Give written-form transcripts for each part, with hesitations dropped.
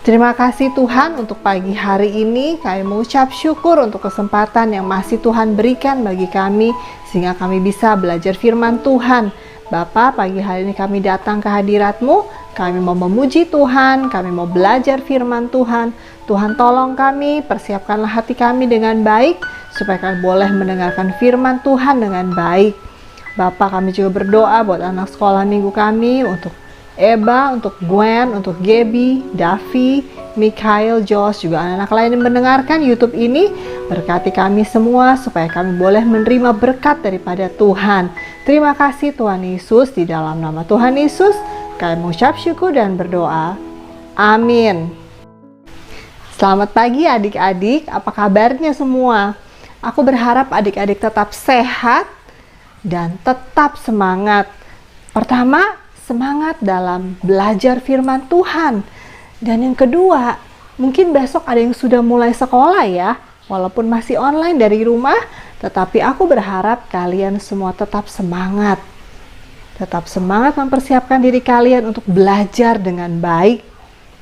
Terima kasih Tuhan untuk pagi hari ini. Kami mengucap syukur untuk kesempatan yang masih Tuhan berikan bagi kami sehingga kami bisa belajar firman Tuhan. Bapa, pagi hari ini kami datang ke hadirat-Mu. Kami mau memuji Tuhan, kami mau belajar firman Tuhan. Tuhan tolong kami, persiapkanlah hati kami dengan baik supaya kami boleh mendengarkan firman Tuhan dengan baik. Bapa, kami juga berdoa buat anak sekolah minggu kami, untuk Eba, untuk Gwen, untuk Gaby, Davi, Mikhail, Josh, juga anak-anak lain yang mendengarkan YouTube ini. Berkati kami semua supaya kami boleh menerima berkat daripada Tuhan. Terima kasih Tuhan Yesus, di dalam nama Tuhan Yesus kami mengucap syukur dan berdoa. Amin. Selamat pagi adik-adik, apa kabarnya semua? Aku berharap adik-adik tetap sehat dan tetap semangat. Pertama, semangat dalam belajar firman Tuhan. Dan yang kedua, mungkin besok ada yang sudah mulai sekolah ya, walaupun masih online dari rumah, tetapi aku berharap kalian semua tetap semangat. Tetap semangat mempersiapkan diri kalian untuk belajar dengan baik.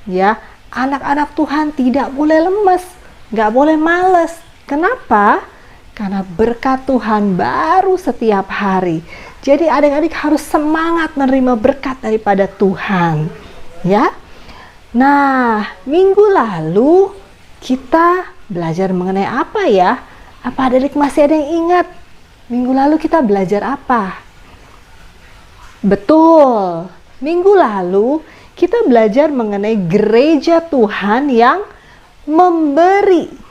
Ya, anak-anak Tuhan tidak boleh lemes, nggak boleh males. Kenapa? Karena berkat Tuhan baru setiap hari. Jadi adik-adik harus semangat menerima berkat daripada Tuhan. Ya. Nah, minggu lalu kita belajar mengenai apa ya? Apa adik-adik masih ada yang ingat? Minggu lalu kita belajar apa? Betul. Minggu lalu kita belajar mengenai gereja Tuhan yang memberi.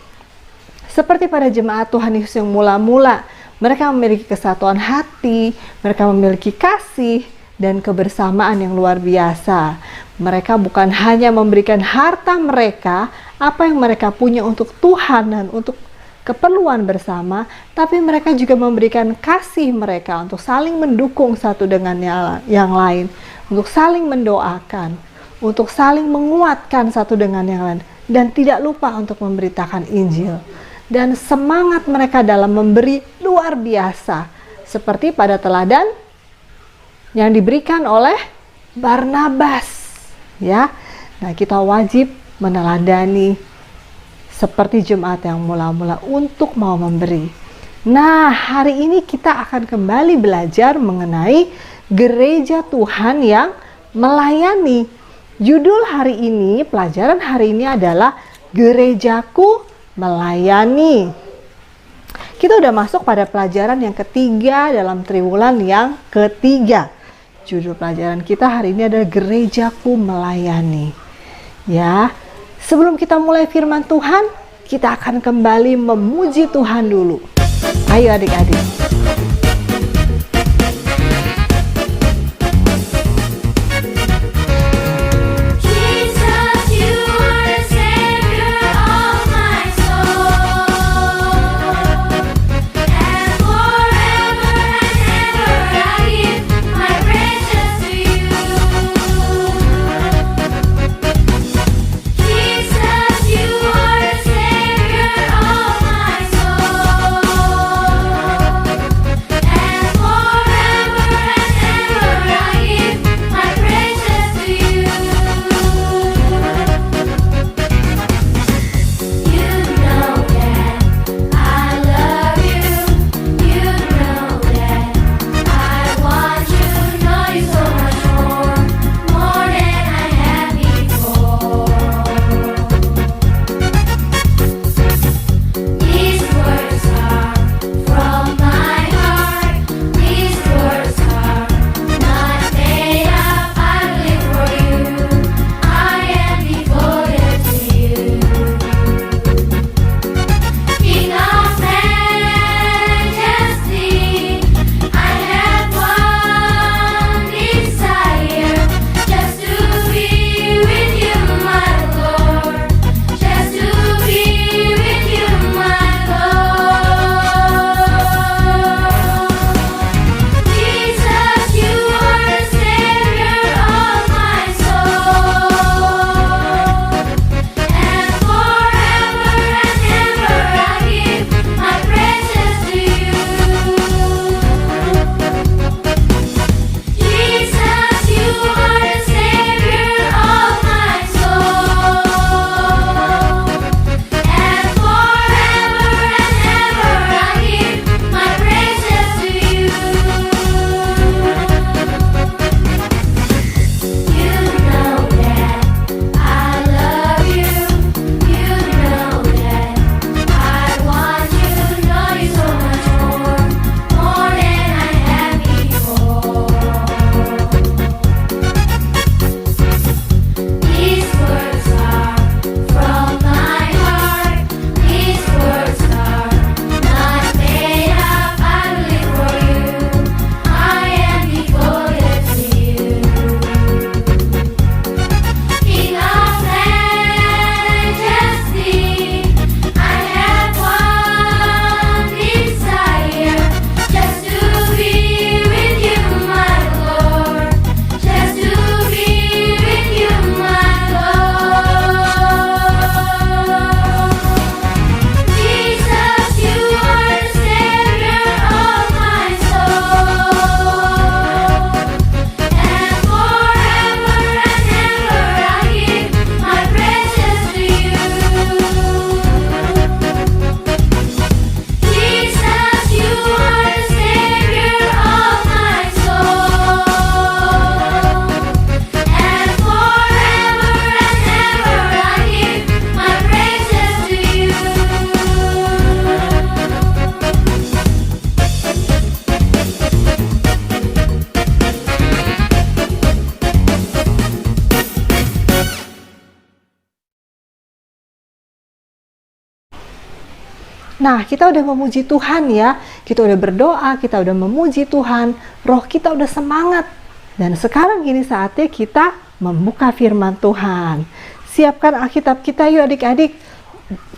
Seperti pada jemaat Tuhan Yesus yang mula-mula, mereka memiliki kesatuan hati, mereka memiliki kasih dan kebersamaan yang luar biasa. Mereka bukan hanya memberikan harta mereka, apa yang mereka punya untuk Tuhan dan untuk keperluan bersama, tapi mereka juga memberikan kasih mereka untuk saling mendukung satu dengan yang lain, untuk saling mendoakan, untuk saling menguatkan satu dengan yang lain, dan tidak lupa untuk memberitakan Injil. Dan semangat mereka dalam memberi luar biasa, seperti pada teladan yang diberikan oleh Barnabas, ya. Nah, kita wajib meneladani seperti jemaat yang mula-mula untuk mau memberi. Nah, hari ini kita akan kembali belajar mengenai gereja Tuhan yang melayani. Judul hari ini, pelajaran hari ini adalah Gerejaku Melayani. Kita udah masuk pada pelajaran yang ketiga dalam triwulan yang ketiga. Judul pelajaran kita hari ini adalah Gerejaku Melayani. Ya, sebelum kita mulai firman Tuhan, kita akan kembali memuji Tuhan dulu. Ayo adik-adik. Nah, kita udah memuji Tuhan ya, kita udah berdoa, kita udah memuji Tuhan, roh kita udah semangat. Dan sekarang gini saatnya kita membuka firman Tuhan. Siapkan Alkitab kita yuk adik-adik.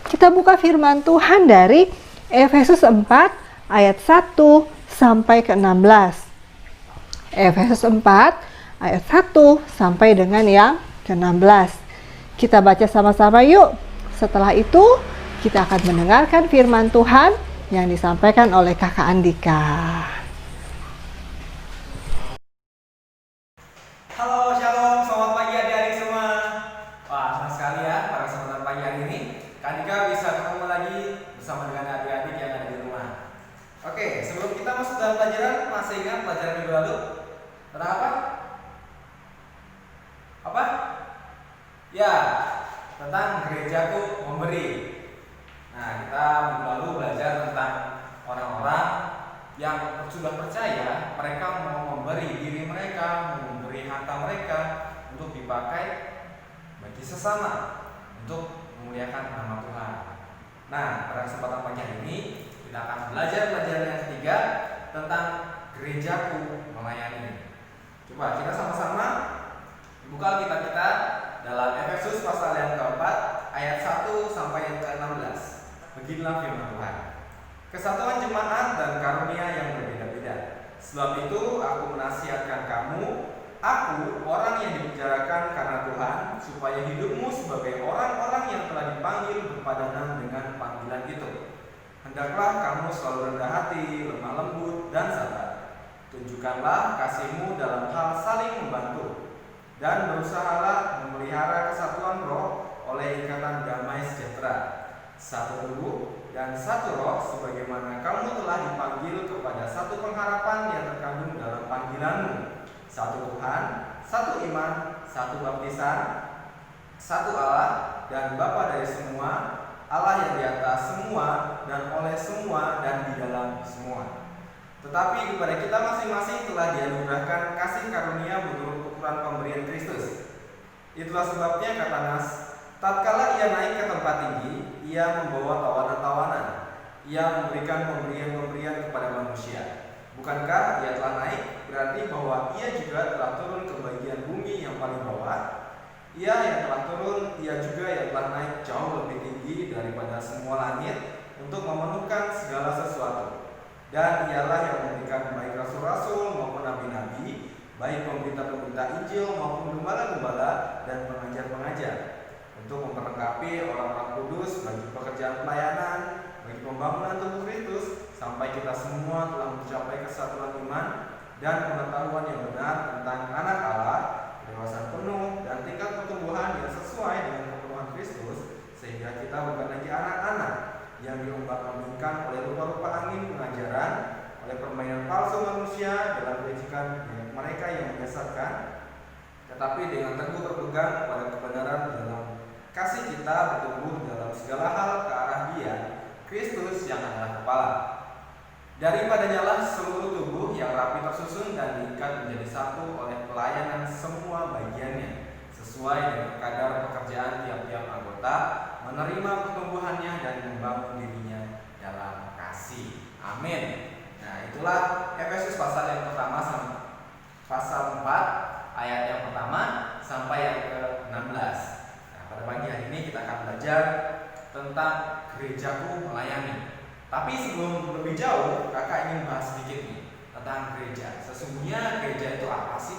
Kita buka firman Tuhan dari Efesus 4 ayat 1 sampai ke 16. Efesus 4 ayat 1 sampai dengan yang ke-16. Kita baca sama-sama yuk. Setelah itu kita akan mendengarkan firman Tuhan yang disampaikan oleh Kakak Andika. Halo, shalom, selamat pagi adik-adik semua. Wah, senang sekali ya pada kesempatan pagi hari ini Kak Andika bisa ketemu lagi bersama dengan adik-adik yang ada di rumah. Oke, sebelum kita masuk dalam pelajaran, masih ingat pelajaran minggu lalu? Tentang apa? Apa? Ya, tentang gerejaku memberi. Nah, kita minggu lalu belajar tentang orang-orang yang sudah percaya, mereka mau memberi diri mereka, mau memberi harta mereka untuk dipakai bagi sesama, untuk memuliakan nama Tuhan. Nah, pada kesempatan pagi hari ini kita akan belajar pelajaran yang ketiga tentang gerejaku melayani. Coba kita sama-sama buka Alkitab kita dalam Efesus pasal yang keempat ayat 1 sampai yang ke-16. Beginilah firman Tuhan. Kesatuan jemaat dan karunia yang berbeda-beda. Sebab itu aku menasihatkan kamu, aku orang yang dibicarakan karena Tuhan, supaya hidupmu sebagai orang-orang yang telah dipanggil berpadanan dengan panggilan itu. Hendaklah kamu selalu rendah hati, lemah lembut, dan sabar. Tunjukkanlah kasihmu dalam hal saling membantu, dan berusahalah memelihara kesatuan roh oleh ikatan damai sejahtera. Satu tubuh dan satu roh, sebagaimana kamu telah dipanggil kepada satu pengharapan yang terkandung dalam panggilanmu. Satu Tuhan, satu iman, satu baptisan, satu Allah dan Bapa dari semua, Allah yang di atas semua dan oleh semua dan di dalam semua. Tetapi kepada kita masing-masing telah dianugerahkan kasih karunia menurut ukuran pemberian Kristus. Itulah sebabnya kata Nas, tatkala ia naik ke tempat tinggi, ia membawa tawanan-tawanan, ia memberikan pemberian-pemberian kepada manusia. Bukankah ia telah naik, berarti bahwa ia juga telah turun ke bagian bumi yang paling bawah? Ia yang telah turun, ia juga yang telah naik jauh lebih tinggi daripada semua langit untuk memenuhkan segala sesuatu. Dan ialah yang memberikan baik rasul-rasul maupun nabi-nabi, baik pemberita-pemberita Injil maupun gembala-gembala dan pengajar-pengajar, untuk memperlengkapi orang-orang kudus bagi pekerjaan pelayanan, bagi pembangunan tubuh Kristus, sampai kita semua telah mencapai kesatuan iman dan pengetahuan yang benar tentang anak Allah, kedewasaan penuh dan tingkat pertumbuhan yang sesuai dengan kepenuhan Kristus, sehingga kita bukan lagi anak-anak yang diombang-ambingkan oleh rupa-rupa angin pengajaran, oleh permainan palsu manusia dalam kejikan mereka yang menyesatkan, tetapi dengan teguh berpegang pada kebenaran dalam kasih kita bertumbuh dalam segala hal ke arah Dia, Kristus yang adalah kepala. Daripadanya lah seluruh tubuh yang rapi tersusun dan diikat menjadi satu oleh pelayanan semua bagiannya, sesuai dengan kadar pekerjaan tiap-tiap anggota, menerima pertumbuhannya dan membangun dirinya dalam kasih. Amin. Nah, itulah Efesus pasal yang pertama, pasal 4 ayat yang pertama sampai yang ke-16. Nah, pada pagi hari ini kita akan belajar tentang gerejaku melayani. Tapi sebelum lebih jauh, kakak ingin bahas sedikit nih tentang gereja. Sesungguhnya gereja itu apa sih?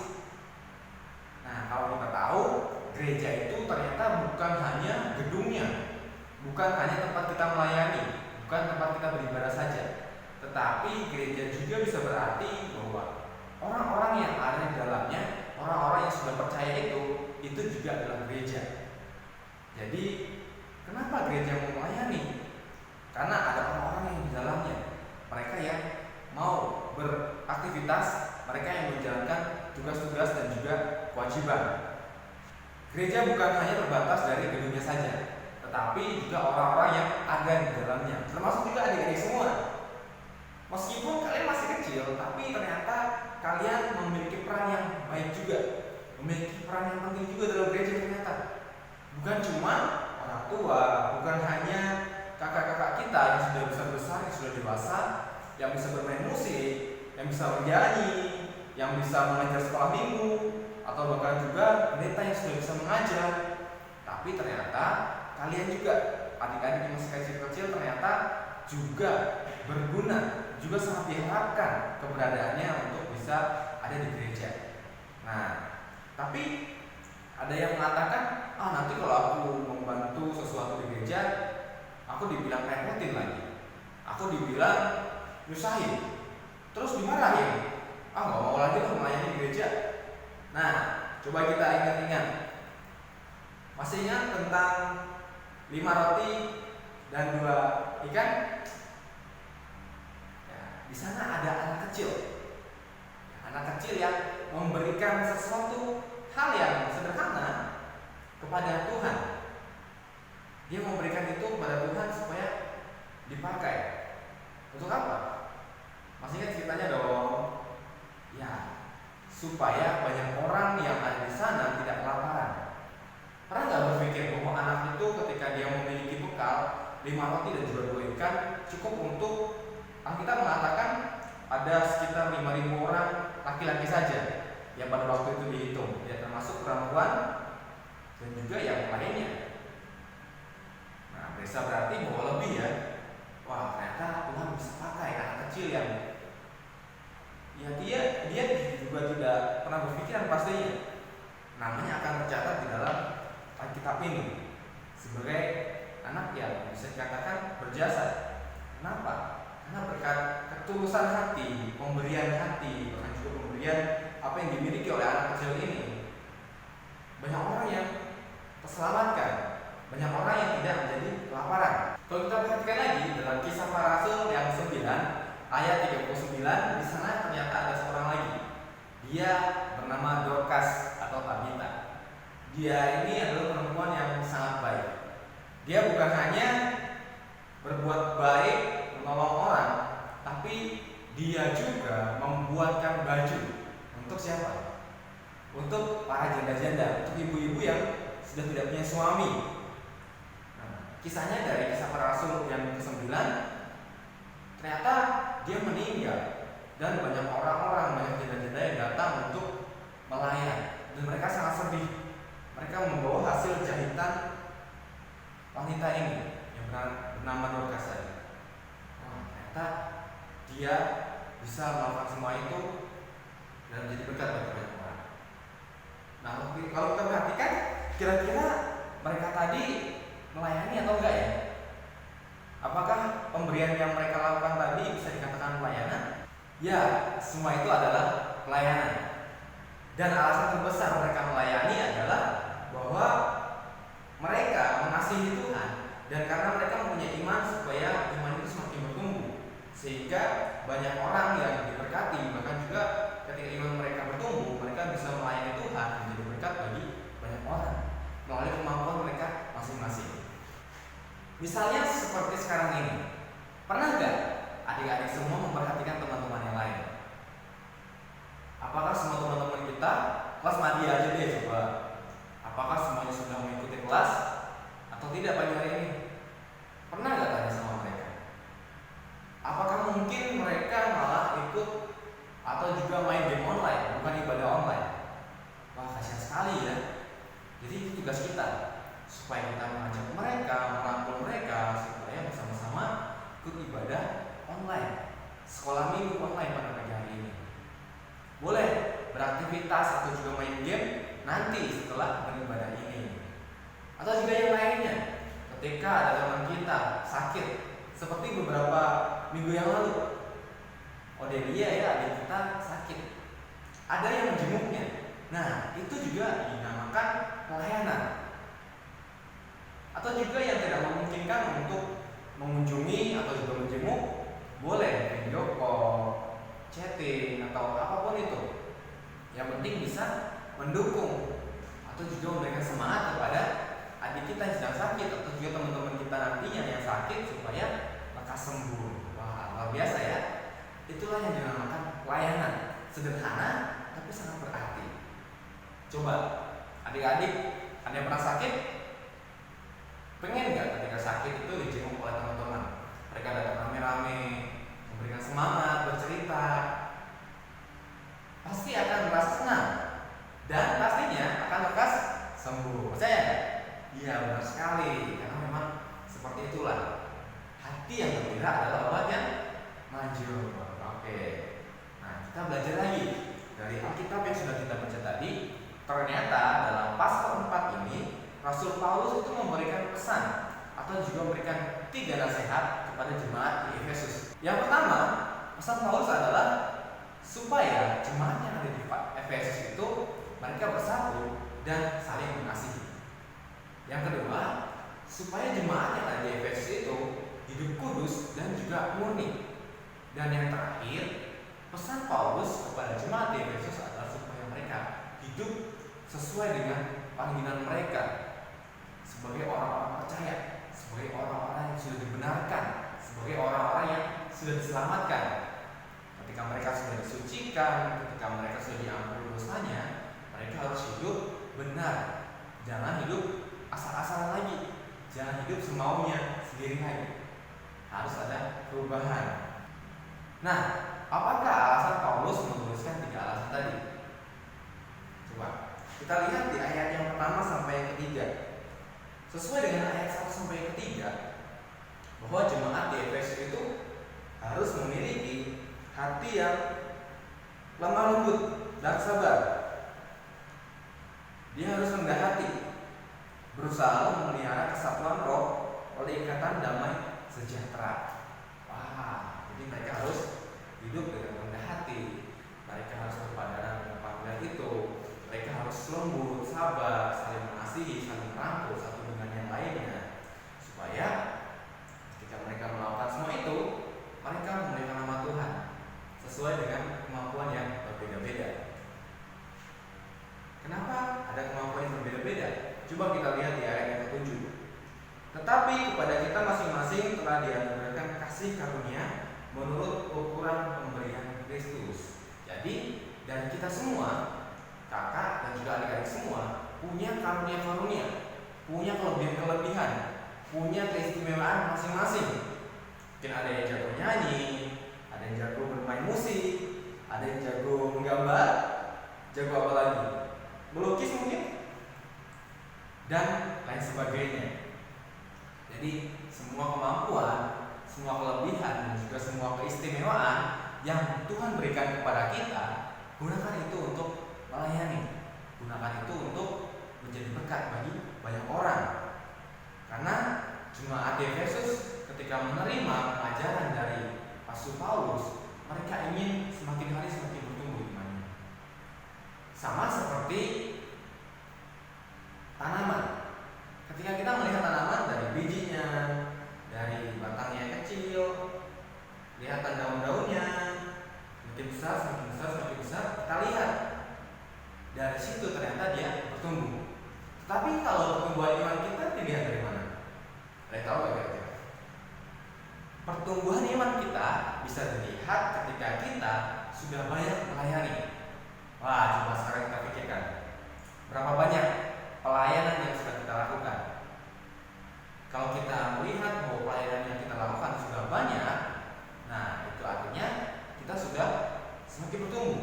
Nah, kalau kita tahu, gereja itu ternyata bukan hanya gedungnya, bukan hanya tempat kita melayani, bukan tempat kita beribadah saja, tetapi gereja juga bisa berarti bahwa orang-orang yang ada di dalamnya, orang-orang yang sudah percaya itu juga adalah gereja. Jadi, kenapa gereja mau melayani? Karena ada orang-orang yang di dalamnya, mereka yang mau beraktivitas, mereka yang menjalankan tugas-tugas dan juga kewajiban. Gereja bukan hanya terbatas dari gedungnya saja, tetapi juga orang-orang yang ada di dalamnya, termasuk juga adik-adik semua. Meskipun kalian masih kecil, tapi ternyata kalian memiliki peran yang baik juga, memiliki peran yang penting juga dalam gereja ternyata. Bukan cuma orang tua, bukan hanya kakak-kakak kita yang sudah besar-besar, yang sudah dewasa, yang bisa bermain musik, yang bisa bernyanyi, yang bisa mengajar sekolah minggu, atau bahkan juga pendeta yang sudah bisa mengajar. Tapi ternyata kalian juga, adik-adik yang masih kecil-kecil, ternyata juga berguna, juga sangat diharapkan keberadaannya untuk bisa ada di gereja. Nah, tapi ada yang mengatakan, nanti kalau aku membantu sesuatu di gereja, aku dibilang repotin lagi, aku dibilang nyusahin, terus dimarahin, nggak mau lagi tuh melayani di gereja. Nah, coba kita ingat-ingat, masih ingat tentang 5 roti dan 2 ikan? Ya, di sana ada anak kecil, yang memberikan sesuatu hal yang sederhana kepada Tuhan. Dia memberikan itu kepada Tuhan supaya dipakai. Untuk apa? Masih ingat ceritanya dong? Ya, supaya banyak orang yang ada di sana tidak kelaparan. Pernah nggak berpikir bahwa anak itu ketika dia memiliki bekal 5 roti dan juga 2 ikan cukup untuk, Alkitab mengatakan ada sekitar 5.000 orang laki-laki saja yang pada waktu itu dihitung, tidak termasuk perempuan dan juga yang lainnya. Nah, bisa berarti bahwa lebih ya. Wah, ternyata Tuhan bisa pakai anak kecil yang dia juga tidak pernah berpikiran pastinya. Namanya akan tercatat di dalam Alkitab ini sebagai anak yang bisa dikatakan berjasa. Kenapa? Karena berkat ketulusan hati, pemberian hati, bahkan juga pemberian apa yang dimiliki oleh anak kecil ini, banyak orang yang terselamatkan, banyak orang yang tidak menjadi kelaparan. Kalau kita perhatikan lagi dalam Kisah Para Rasul yang 9 ayat 39, di sana ternyata ada seorang lagi. Dia bernama Dorcas atau Tabita. Dia ini adalah perempuan yang sangat baik. Dia bukan hanya berbuat baik, menolong orang, tapi dia juga membuatkan baju. Untuk siapa? Untuk para janda-janda, untuk ibu-ibu yang sudah tidak punya suami. Nah, kisahnya dari Kisah Para Rasul yang ke-9, ternyata dia meninggal dan banyak orang-orang, banyak janda-janda yang datang untuk melayan, dan mereka sangat sedih. Mereka membawa hasil jahitan wanita ini yang bernama Dorcas. Ternyata dia bisa melakukan semua itu dan menjadi berkat bagi banyak orang. Nah, kalau kita perhatikan, kira-kira mereka tadi melayani atau enggak ya? Apakah pemberian yang mereka lakukan tadi bisa dikatakan pelayanan? Ya, semua itu adalah pelayanan. Dan alasan terbesar mereka melayani adalah bahwa mereka mengasihi Tuhan, dan karena mereka mempunyai iman supaya iman itu semakin bertumbuh, sehingga banyak orang yang diberkati. Bahkan juga ketika iman mereka bertumbuh, mereka bisa melayani Tuhan menjadi berkat bagi banyak orang melalui kemampuan mereka masing-masing. Misalnya seperti sekarang ini, pernah nggak adik-adik semua memperhatikan teman-teman yang lain? Apakah semua teman-teman kita, kelas Madia aja deh coba, apakah semuanya sudah mengikuti kelas atau tidak pagi hari ini? Pernah nggak tanya sama mereka? Apakah mungkin mereka malah ikut atau juga main game online, bukan ibadah online? Wah, kasihan sekali ya. Jadi itu tugas kita, supaya kita mengajak mereka, merangkul mereka supaya bersama-sama ikut ibadah online, sekolah minggu online pada pagi hari ini. Boleh beraktivitas atau juga main game nanti setelah beribadah ini. Atau juga yang lainnya, ketika ada teman kita sakit, seperti beberapa minggu yang lalu, Odelia ya, adik kita sakit, ada yang menjenguknya. Nah, itu juga dinamakan pelayanan. Atau juga yang tidak memungkinkan untuk mengunjungi atau juga menjenguk, boleh video call, chatting, atau apapun itu. Yang penting bisa mendukung atau juga memberikan semangat kepada adik kita yang sedang sakit, atau juga teman-teman kita nantinya yang sakit supaya lekas sembuh. Wah, luar biasa ya. Itulah yang dinamakan pelayanan. Sederhana tapi sangat berarti. Coba adik-adik, ada yang pernah sakit? Pengen nggak ketika sakit itu dijenguk oleh teman-teman? Mereka datang rame-rame, memberikan semangat, bercerita, pasti akan merasa senang dan pastinya akan lekas sembuh. Percaya nggak? Iya, benar sekali. Karena memang seperti itulah. Hati yang gembira adalah obat yang manjur. Oke. Nah, kita belajar lagi dari Alkitab yang sudah kita baca tadi. Ternyata dalam pasal 4 ini Rasul Paulus itu memberikan pesan atau juga memberikan 3 nasihat kepada jemaat di Efesus. Yang pertama, pesan Paulus adalah supaya jemaat yang ada di Efesus itu mereka bersatu dan saling mengasihi. Yang kedua, supaya jemaat yang ada di Efesus itu hidup kudus dan juga murni. Dan yang terakhir, pesan Paulus kepada jemaat di Efesus adalah supaya mereka hidup sesuai dengan panggilan mereka sebagai orang-orang percaya, sebagai orang-orang yang sudah dibenarkan, sebagai orang-orang yang sudah diselamatkan. Ketika mereka sudah disucikan, ketika mereka sudah diampuni dosanya, mereka harus hidup benar. Jangan hidup asal-asalan lagi, jangan hidup semaunya sendiri lagi. Harus ada perubahan. Nah, apakah alasan Paulus menuliskan 3 alasan tadi? Coba kita lihat di ayat yang pertama sampai yang ketiga. Sesuai dengan ayat 1 sampai yang ketiga, bahwa jemaat di Efesus itu harus memiliki hati yang lemah lembut dan sabar. Dia harus rendah hati, berusaha memelihara kesatuan roh oleh ikatan damai sejahtera. Wah, jadi mereka harus hidup dengan rendah hati. Mereka harus berpadanan dengan panggilan itu. Mereka harus lembut, sabar, saling mengasihi, saling merangkul satu dengan yang lainnya, supaya ketika mereka melakukan semua itu, mereka memuliakan nama Tuhan sesuai dengan kemampuan yang berbeda-beda. Kenapa ada kemampuan yang berbeda-beda? Coba kita lihat di ayat yang ke-7. Tetapi kepada kita masing-masing telah dianugerahkan kasih karunia menurut ukuran pemberian Kristus. Jadi dari kita semua, kakak dan juga adik-adik semua, punya karunia-karunia, punya kelebihan-kelebihan, punya keistimewaan masing-masing. Mungkin ada yang jago nyanyi, ada yang jago bermain musik, ada yang jago menggambar, jago apa lagi? Melukis mungkin, dan lain sebagainya. Jadi semua kemampuan, semua kelebihan, dan juga semua keistimewaan yang Tuhan berikan kepada kita, gunakan itu untuk melayani, gunakan itu untuk menjadi berkat bagi banyak orang. Karena jemaat di Efesus ketika menerima pengajaran dari Rasul Paulus, mereka ingin semakin hari semakin bertumbuh imannya. Sama seperti tanaman. Ketika kita melihat tanaman dari bijinya, dari batangnya yang kecil, kelihatan daun-daunnya, semakin besar, semakin besar, kita lihat dari situ ternyata dia bertumbuh. Tapi kalau pertumbuhan iman kita dilihat dari mana? Ada tahu gak kira-kira? Pertumbuhan iman kita bisa dilihat ketika kita sudah banyak melayani. Wah, coba sekarang kita pikirkan, berapa banyak pelayanan yang sudah kita lakukan? Kalau kita melihat bahwa pelayanan yang kita lakukan sudah banyak, nah itu artinya kita sudah semakin bertumbuh.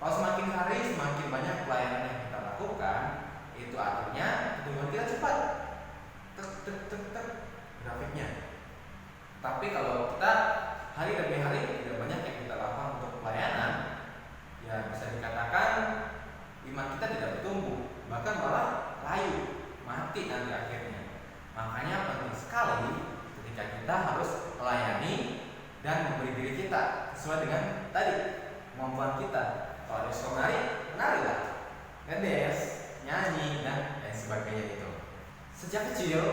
Kalau semakin hari semakin banyak pelayanan yang kita lakukan, itu artinya pertumbuhan kita cepat. Grafiknya. Tapi kalau kita hari demi hari tidak banyak yang kita lakukan untuk pelayanan, ya bisa dikatakan iman kita tidak bertumbuh, bahkan malah layu, mati nanti akhirnya. Makanya penting sekali ketika kita harus melayani dan memberi diri kita sesuai dengan tadi kemampuan kita. Kalau ada suka menari lah, ngedes, nyanyi dan lain sebagainya itu. Sejak kecil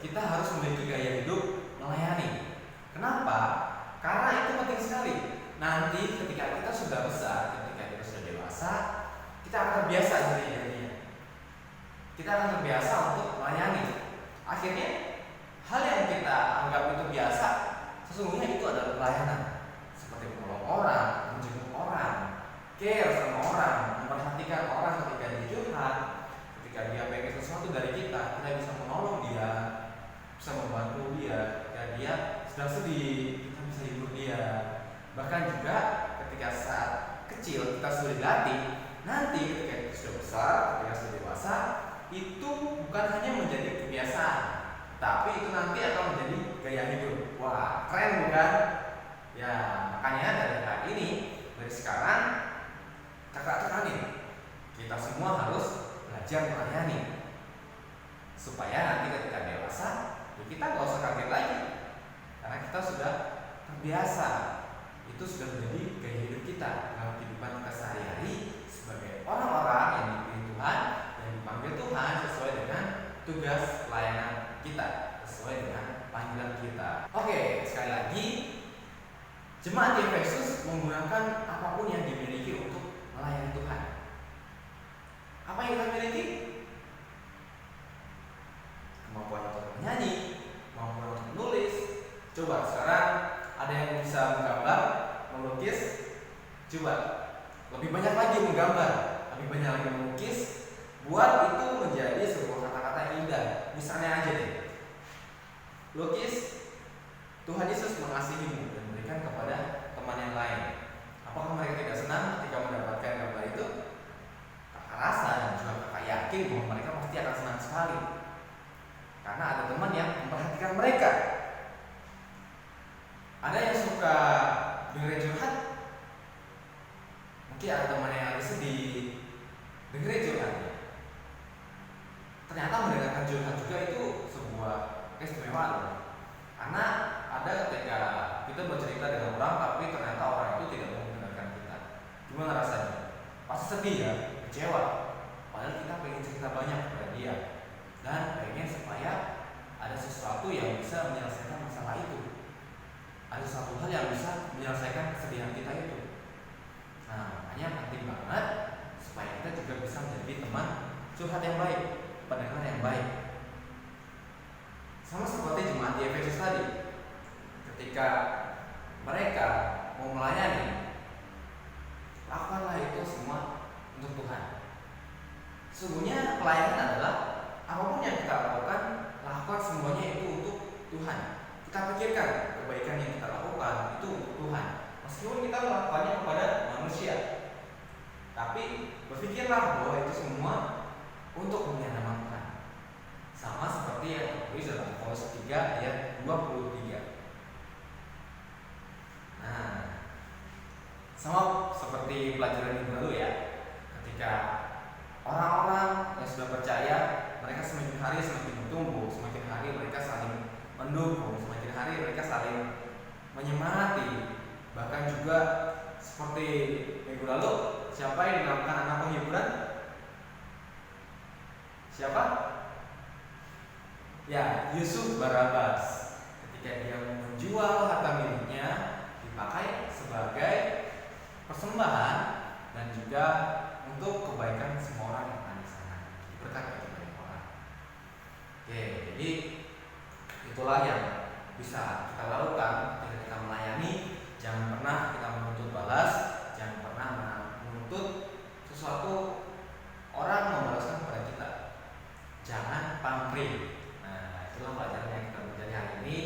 kita harus memiliki gaya hidup melayani. Kenapa? Karena itu penting sekali. Nanti ketika kita sudah besar, ketika kita sudah dewasa, kita akan terbiasa jadinya. Kita akan terbiasa untuk melayani. Akhirnya hal yang kita anggap itu biasa, sesungguhnya itu adalah pelayanan. Seperti menolong orang, menjenguk orang, care sama orang, memperhatikan orang ketika dia curhat, ketika dia pengen sesuatu dari kita bisa menolong dia. dewasa itu bukan hanya menjadi kebiasaan, tapi itu nanti akan menjadi gaya hidup. Wah, keren bukan? Ya, makanya dari hari ini, dari sekarang, kakak tekanin, kita semua harus belajar melayani, supaya nanti ketika dewasa, ya kita gak usah kaget lagi, karena kita sudah terbiasa. Itu sudah menjadi gaya hidup kita dalam kehidupan kita sehari-hari sebagai orang-orang yang dipilih Tuhan, yang dipanggil Tuhan sesuai dengan tugas pelayanan kita, sesuai dengan panggilan kita. Oke, sekali lagi, jemaat di Efesus menggunakan apapun yang dimiliki untuk melayani Tuhan. Apa yang kita miliki? Kemampuan untuk menyanyi, kemampuan untuk menulis. Coba sekarang ada yang bisa menggambar, melukis. Coba lebih banyak lagi menggambar, lebih banyak lagi melukis. Buat itu menjadi sebuah kata-kata yang indah. Misalnya aja deh, lukis, Tuhan Yesus mengasihimu dan berikan kepada teman yang lain. Apakah mereka tidak senang ketika mendapatkan gambar itu? Kakak rasa dan juga kakak yakin bahwa mereka pasti akan senang sekali, karena ada teman yang memperhatikan mereka. Ada yang suka dengerin curhat? Mungkin ada teman yang lagi sedih, dengerin curhatnya. Ternyata mendengarkan curhat juga itu sebuah keistimewaan loh. Karena ada ketika kita bercerita dengan orang, tapi ternyata orang itu tidak mau mendengarkan kita. Gimana rasanya? Pasti sedih ya, kecewa. Padahal kita pengen cerita banyak kepada dia, dan pengen supaya ada sesuatu yang bisa menyelesaikan masalah itu. Ada satu hal yang bisa menyelesaikan kesedihan kita itu. Nah, makanya penting banget supaya kita juga bisa menjadi teman curhat yang baik, pendengar yang baik. Sama seperti jemaat di Efesus tadi, ketika mereka mau melayani, lakukanlah itu semua untuk Tuhan. Sesungguhnya pelayanan adalah apapun yang kita lakukan, lakukan semuanya itu untuk Tuhan. Kita pikirkan kebaikan yang kita lakukan itu untuk Tuhan, meskipun kita melakukannya kepada manusia, tapi berpikirlah bahwa itu semua untuk kemuliaan nama Tuhan. Sama seperti yang tertulis dalam Kolose 3 ayat 23. Nah, sama seperti pelajaran minggu lalu ya, ketika orang-orang yang sudah percaya, mereka semakin hari semakin bertumbuh, semakin hari mereka saling mendukung, semakin hari mereka saling menyemangati. Bahkan juga seperti minggu lalu, siapa yang dinamakan anak penghiburan? Siapa? Ya, Yusuf Barabas. Ketika dia menjual harta miliknya, dipakai sebagai persembahan dan juga untuk kebaikan semua orang yang ada di sana, berkat bagi banyak orang. Oke, jadi itulah yang bisa kita lakukan ketika kita melayani. Jangan pernah kita menuntut balas, jangan pernah menuntut sesuatu orang membalaskan kepada kita. Jangan pamrih. Nah, itulah pelajaran yang kita pelajari hari ini.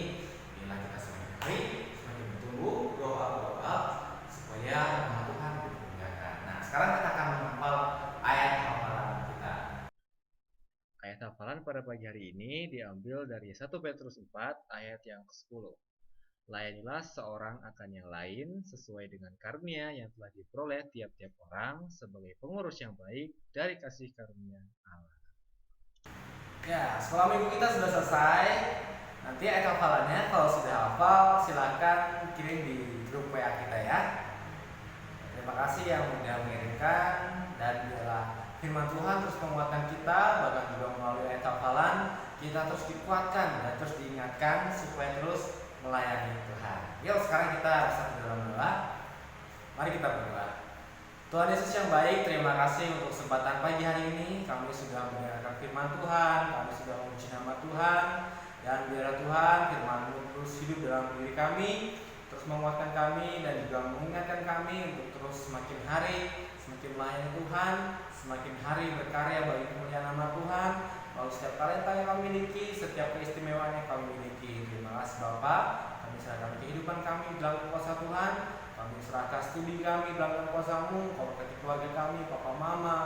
Bila kita semakin hari semakin bertumbuh, doa supaya nama Tuhan dimuliakan. Nah, sekarang kita akan menghafal ayat hafalan kita. Ayat hafalan pada pagi hari ini diambil dari 1 Petrus 4 ayat yang ke-10. Layanilah seorang akan yang lain sesuai dengan karunia yang telah diperoleh tiap-tiap orang sebagai pengurus yang baik dari kasih karunia Allah. Ya, sekolah minggu kita sudah selesai. Nanti ayat hafalannya kalau sudah hafal silakan kirim di grup WA kita ya. Terima kasih yang sudah mengirimkan, dan biarlah firman Tuhan terus menguatkan kita, bahkan juga melalui ayat hafalan kita terus dikuatkan dan terus diingatkan supaya terus melayani Tuhan. Yuk sekarang kita bersatu dalam doa. Mari kita berdoa. Tuhan Yesus yang baik, terima kasih untuk kesempatan pagi hari ini. Kami sudah mendengarkan firman Tuhan, kami sudah memuji nama Tuhan, dan biarlah Tuhan firman-Mu terus hidup dalam diri kami, terus menguatkan kami dan juga mengingatkan kami untuk terus semakin hari semakin melayani Tuhan, semakin hari berkarya bagi kemuliaan nama Tuhan. Lalu setiap talenta yang kami miliki, setiap keistimewaan yang kami miliki, terima kasih Bapak. Kami serahkan kehidupan kami dalam kuasa Tuhan. Kami serahkan studi kami dalam kuasa-Mu. Kau berkati keluarga kami, Papa Mama,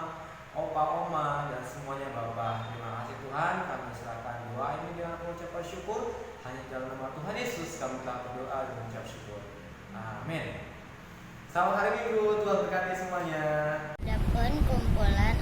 opa, oma, dan semuanya Bapak. Terima kasih Tuhan, kami serahkan doa ini dengan pengucapan syukur. Hanya dalam nama Tuhan Yesus kami telah berdoa dan mengucap syukur. Amin. Selamat hari Minggu, Tuhan berkati semuanya. Adapun kumpulan